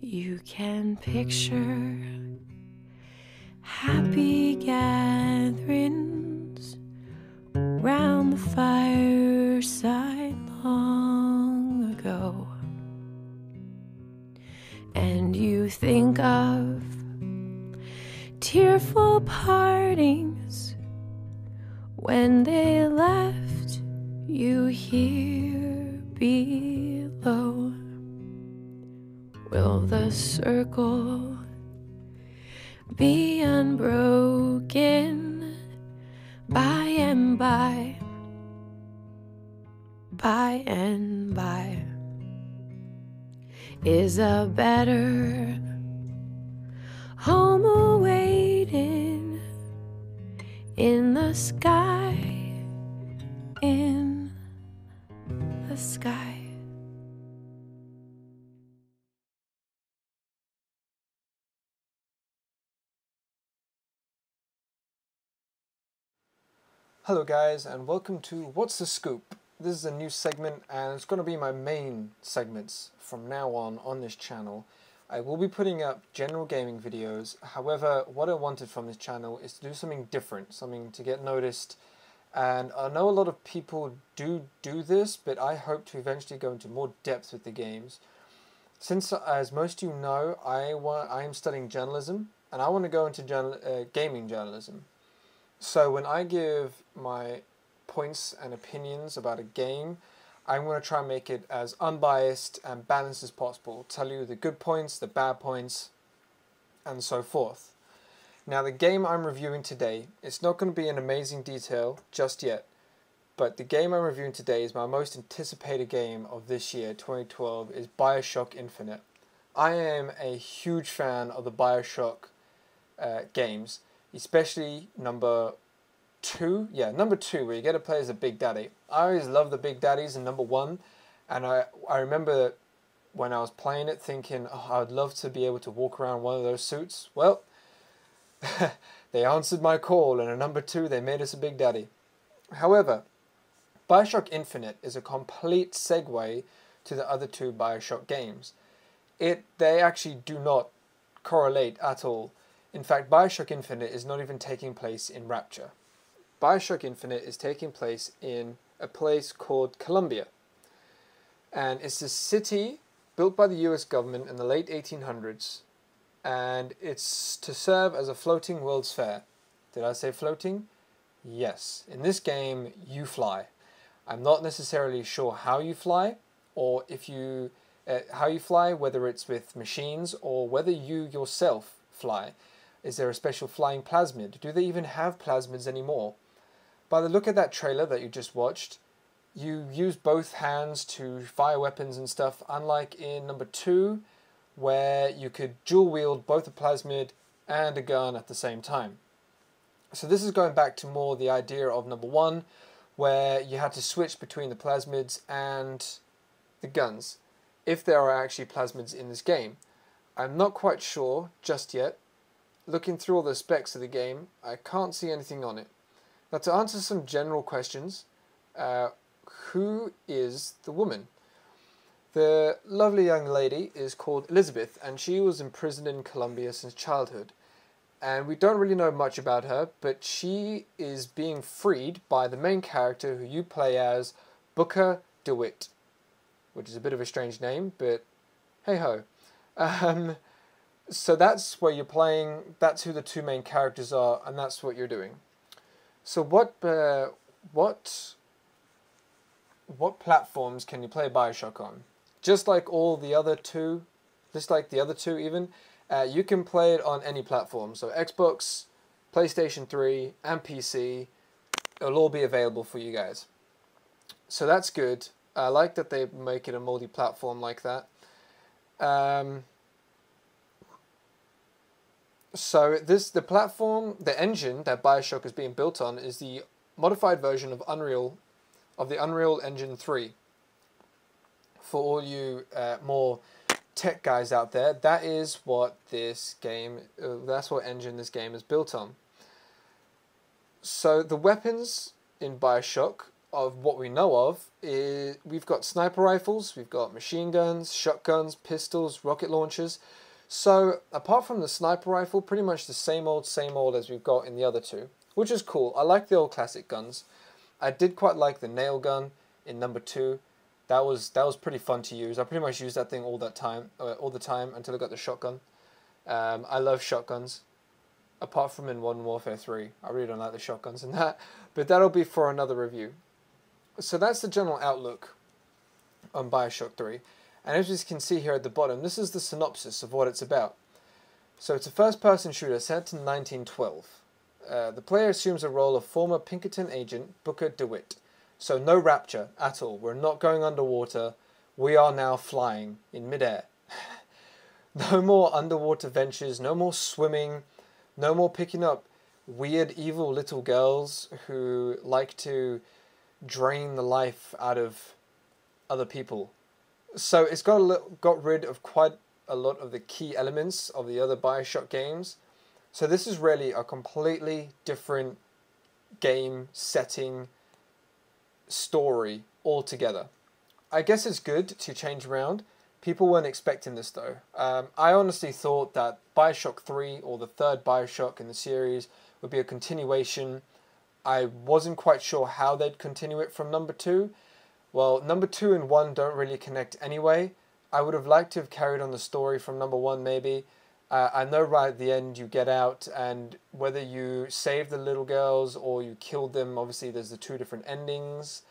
You can picture happy gatherings round the fireside long ago, and you think of tearful partings when they left you here below. Will the circle be unbroken by and by, by and by? Is a better home awaiting in the sky, in the sky? Hello guys, and welcome to What's the Scoop? This is a new segment, and it's going to be my main segments from now on this channel. I will be putting up general gaming videos. However, what I wanted from this channel is to do something different, something to get noticed. And I know a lot of people do this, but I hope to eventually go into more depth with the games. Since, as most of you know, I am studying journalism, and I want to go into gaming journalism. So when I give my points and opinions about a game, I'm going to try and make it as unbiased and balanced as possible. Tell you the good points, the bad points, and so forth. Now the game I'm reviewing today, it's not going to be in amazing detail just yet, but the game I'm reviewing today is my most anticipated game of this year, 2012, is Bioshock Infinite. I am a huge fan of the Bioshock games, especially number 2, where you get to play as a Big Daddy. I always love the Big Daddies in number 1, and I remember when I was playing it thinking, oh, I would love to be able to walk around one of those suits. Well, they answered my call, and in number 2 they made us a Big Daddy. However, Bioshock Infinite is a complete segue to the other 2 Bioshock games. They actually do not correlate at all. In fact, Bioshock Infinite is not even taking place in Rapture. Bioshock Infinite is taking place in a place called Columbia. And it's a city built by the US government in the late 1800s. And it's to serve as a floating World's Fair. Did I say floating? Yes. In this game, you fly. I'm not necessarily sure how you fly, or whether it's with machines or whether you yourself fly. Is there a special flying plasmid? Do they even have plasmids anymore? By the look of that trailer that you just watched, you use both hands to fire weapons and stuff, unlike in number 2, where you could dual wield both a plasmid and a gun at the same time. So this is going back to more the idea of number 1, where you had to switch between the plasmids and the guns, if there are actually plasmids in this game. I'm not quite sure just yet. Looking through all the specs of the game, I can't see anything on it. Now, to answer some general questions, who is the woman? The lovely young lady is called Elizabeth, and she was imprisoned in Colombia since childhood. And we don't really know much about her, but she is being freed by the main character, who you play as, Booker DeWitt, which is a bit of a strange name, but hey-ho. So that's where you're playing, that's who the 2 main characters are, and that's what you're doing. So what platforms can you play Bioshock on? Just like the other two even, you can play it on any platform. So Xbox, PlayStation 3, and PC, it'll all be available for you guys. So that's good. I like that they make it a multi-platform like that. So the engine that Bioshock is being built on is the modified version of the Unreal Engine 3. For all you more tech guys out there, that is what that's what engine this game is built on. So the weapons in Bioshock of what we know of is we've got sniper rifles, we've got machine guns, shotguns, pistols, rocket launchers. So apart from the sniper rifle, pretty much the same old as we've got in the other two, which is cool. I like the old classic guns. I did quite like the nail gun in number 2. That was pretty fun to use. I pretty much used that thing all the time until I got the shotgun. I love shotguns. Apart from in Modern Warfare 3, I really don't like the shotguns in that. But that'll be for another review. So that's the general outlook on Bioshock 3. And as you can see here at the bottom, this is the synopsis of what it's about. So it's a first-person shooter set in 1912. The player assumes the role of former Pinkerton agent Booker DeWitt. So no rapture at all. We're not going underwater. We are now flying in midair. No more underwater ventures, no more swimming, no more picking up weird, evil little girls who like to drain the life out of other people. So it's got rid of quite a lot of the key elements of the other Bioshock games. So this is really a completely different game setting, story altogether. I guess it's good to change around. People weren't expecting this though. I honestly thought that Bioshock 3, or the third Bioshock in the series, would be a continuation. I wasn't quite sure how they'd continue it from number 2. Well, number 2 and 1 don't really connect anyway. I would have liked to have carried on the story from number 1 maybe. I know right at the end you get out, and whether you save the little girls or you killed them, obviously there's the 2 different endings.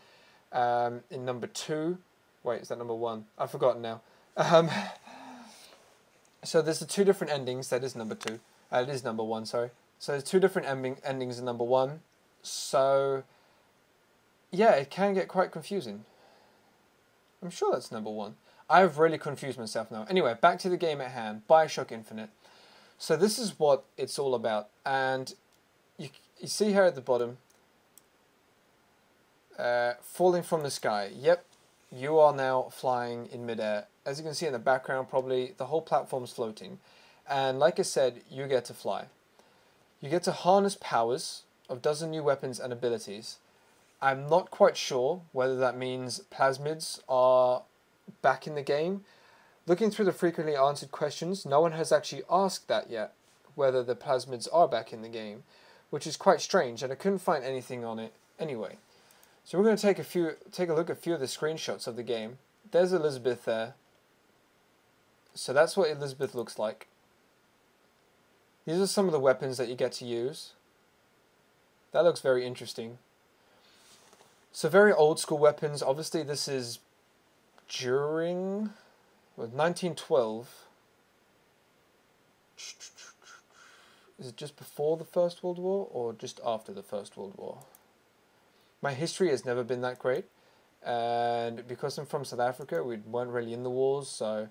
In number 2, wait, is that number 1? I've forgotten now. So there's the 2 different endings. That is number 2. It is number 1, sorry. So there's 2 different endings in number 1. So yeah, it can get quite confusing. I'm sure that's number 1. I've really confused myself now. Anyway, back to the game at hand, Bioshock Infinite. So this is what it's all about. And you see here at the bottom, falling from the sky. Yep, you are now flying in midair. As you can see in the background, probably the whole platform's floating. And like I said, you get to fly. You get to harness powers of dozen new weapons and abilities. I'm not quite sure whether that means plasmids are back in the game. Looking through the frequently answered questions, no one has actually asked that yet, whether the plasmids are back in the game, which is quite strange, and I couldn't find anything on it anyway. So we're going to take a look at a few of the screenshots of the game. There's Elizabeth there. So that's what Elizabeth looks like. These are some of the weapons that you get to use. That looks very interesting. So very old school weapons. Obviously this is during 1912. Is it just before the First World War or just after the First World War? My history has never been that great, and because I'm from South Africa, we weren't really in the wars, so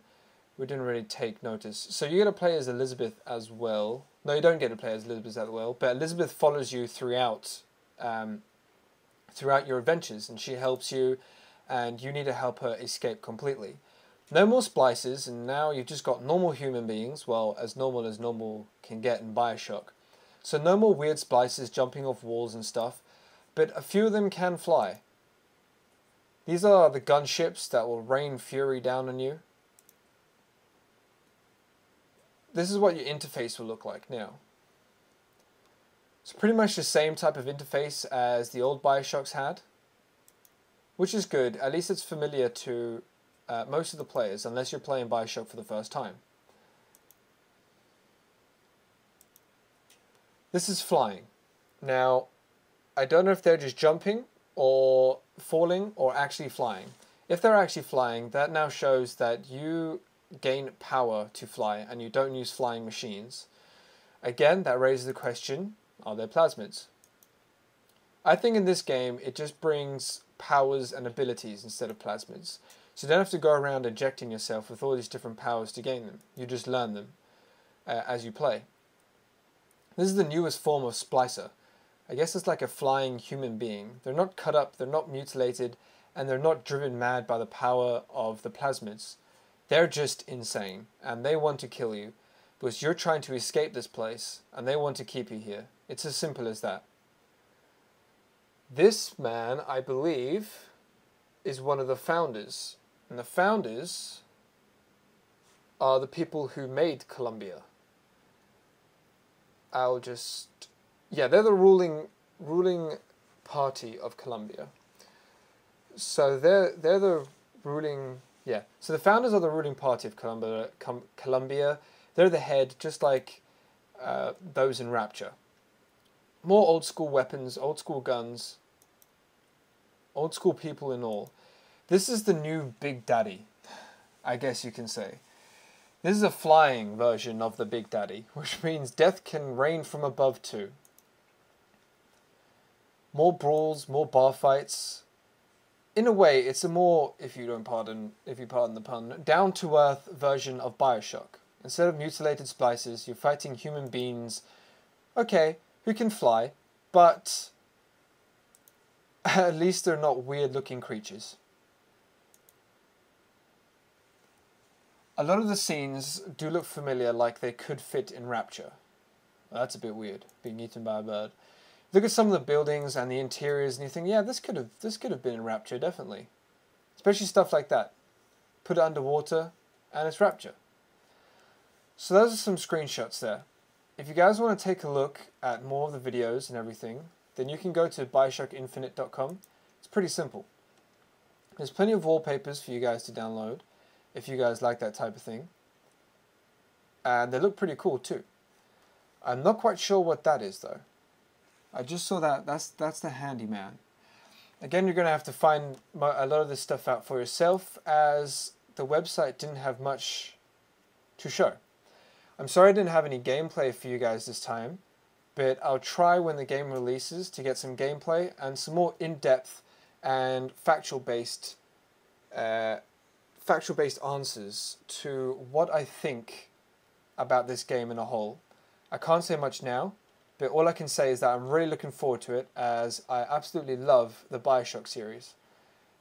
we didn't really take notice. So you get to play as Elizabeth as well. No, you don't get to play as Elizabeth as well, but Elizabeth follows you throughout your adventures, and she helps you, and you need to help her escape completely. No more splices, and now you've just got normal human beings, well, as normal can get in Bioshock. So no more weird splices jumping off walls and stuff, but a few of them can fly. These are the gunships that will rain fury down on you. This is what your interface will look like now. It's pretty much the same type of interface as the old Bioshocks had, which is good. At least it's familiar to most of the players, unless you're playing Bioshock for the first time. This is flying. Now, I don't know if they're just jumping or falling or actually flying. If they're actually flying, that now shows that you gain power to fly and you don't use flying machines. Again, that raises the question, are there plasmids? I think in this game it just brings powers and abilities instead of plasmids. So you don't have to go around injecting yourself with all these different powers to gain them. You just learn them as you play. This is the newest form of splicer. I guess it's like a flying human being. They're not cut up, they're not mutilated, and they're not driven mad by the power of the plasmids. They're just insane, and they want to kill you, because you're trying to escape this place, and they want to keep you here. It's as simple as that. This man, I believe, is one of the founders. And the founders are the people who made Colombia. Yeah, they're the ruling party of Colombia. So they're the ruling, yeah. So the founders are the ruling party of Colombia. They're the head, just like those in Rapture. More old school weapons, old school guns, old school people and all. This is the new Big Daddy, I guess you can say. This is a flying version of the Big Daddy, which means death can rain from above too. More brawls, more bar fights. In a way, it's a more, if you pardon the pun, down-to-earth version of Bioshock. Instead of mutilated splices, you're fighting human beings, okay, who can fly, but at least they're not weird-looking creatures. A lot of the scenes do look familiar, like they could fit in Rapture. Well, that's a bit weird, being eaten by a bird. Look at some of the buildings and the interiors, and you think, yeah, this could have been in Rapture, definitely. Especially stuff like that. Put it underwater, and it's Rapture. So those are some screenshots there. If you guys want to take a look at more of the videos and everything, then you can go to bioshockinfinite.com. It's pretty simple. There's plenty of wallpapers for you guys to download, if you guys like that type of thing. And they look pretty cool too. I'm not quite sure what that is though. I just saw that. That's the handyman. Again, you're going to have to find a lot of this stuff out for yourself, as the website didn't have much to show. I'm sorry I didn't have any gameplay for you guys this time, but I'll try when the game releases to get some gameplay and some more in-depth and factual-based answers to what I think about this game in a whole. I can't say much now, but all I can say is that I'm really looking forward to it, as I absolutely love the Bioshock series.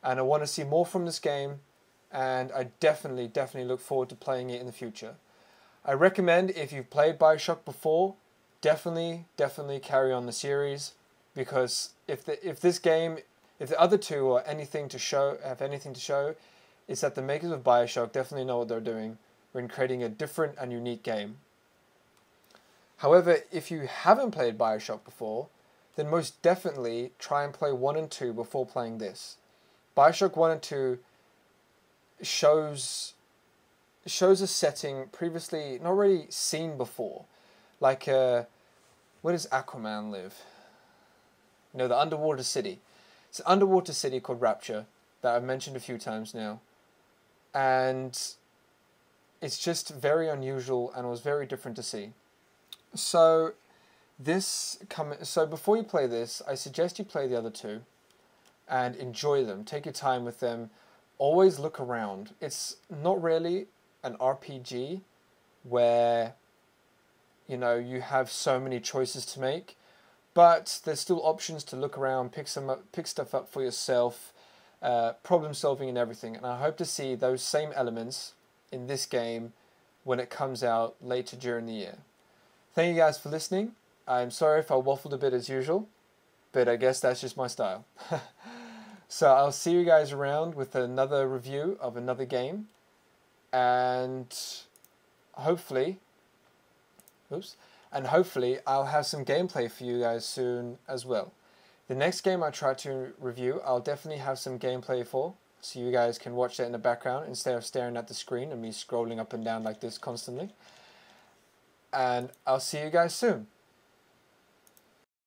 And I want to see more from this game, and I definitely look forward to playing it in the future. I recommend, if you've played Bioshock before, definitely carry on the series, because if the other two have anything to show, it's that the makers of Bioshock definitely know what they're doing when creating a different and unique game. However, if you haven't played Bioshock before, then most definitely try and play 1 and 2 before playing this. Bioshock 1 and 2 shows a setting previously not really seen before. Like, where does Aquaman live? No, the underwater city. It's an underwater city called Rapture that I've mentioned a few times now. And it's just very unusual and was very different to see. So before you play this, I suggest you play the other two and enjoy them. Take your time with them. Always look around. It's not really an RPG where, you know, you have so many choices to make, but there's still options to look around, pick stuff up for yourself, problem solving and everything. And I hope to see those same elements in this game when it comes out later during the year. Thank you guys for listening. I'm sorry if I waffled a bit as usual, but I guess that's just my style. So I'll see you guys around with another review of another game, and hopefully I'll have some gameplay for you guys soon as well. The next game I try to review, I'll definitely have some gameplay for, so you guys can watch that in the background instead of staring at the screen and me scrolling up and down like this constantly. And I'll see you guys soon.